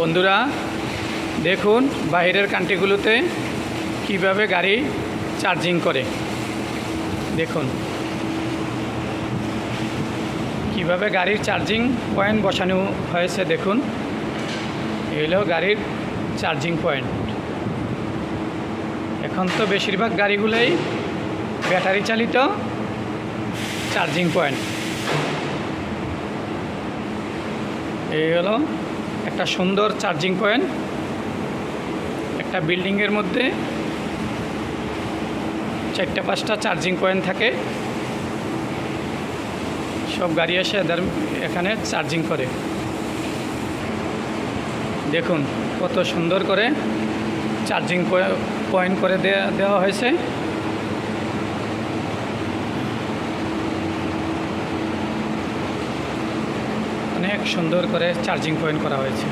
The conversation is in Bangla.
বন্ধুরা দেখুন বাইরের কান্ট্রিগুলোতে কিভাবে গাড়ি চার্জিং করে। দেখুন কিভাবে গাড়ির চার্জিং পয়েন্ট বসানো হয়েছে। দেখুন এই হলো গাড়ির চার্জিং পয়েন্ট। এখন তো বেশিরভাগ গাড়িগুলোই ব্যাটারি চালিত চার্জিং পয়েন্ট। এই হলো একটা সুন্দর চার্জিং পয়েন্ট। একটা বিল্ডিংয়ের মধ্যে 4-5টা চার্জিং পয়েন্ট থাকে। সব গাড়ি এসে এখানে চার্জিং করে। দেখুন কত সুন্দর করে চার্জিং পয়েন্ট করে দেওয়া হয়েছে। অনেক সুন্দর করে চার্জিং পয়েন্ট করা হয়েছে।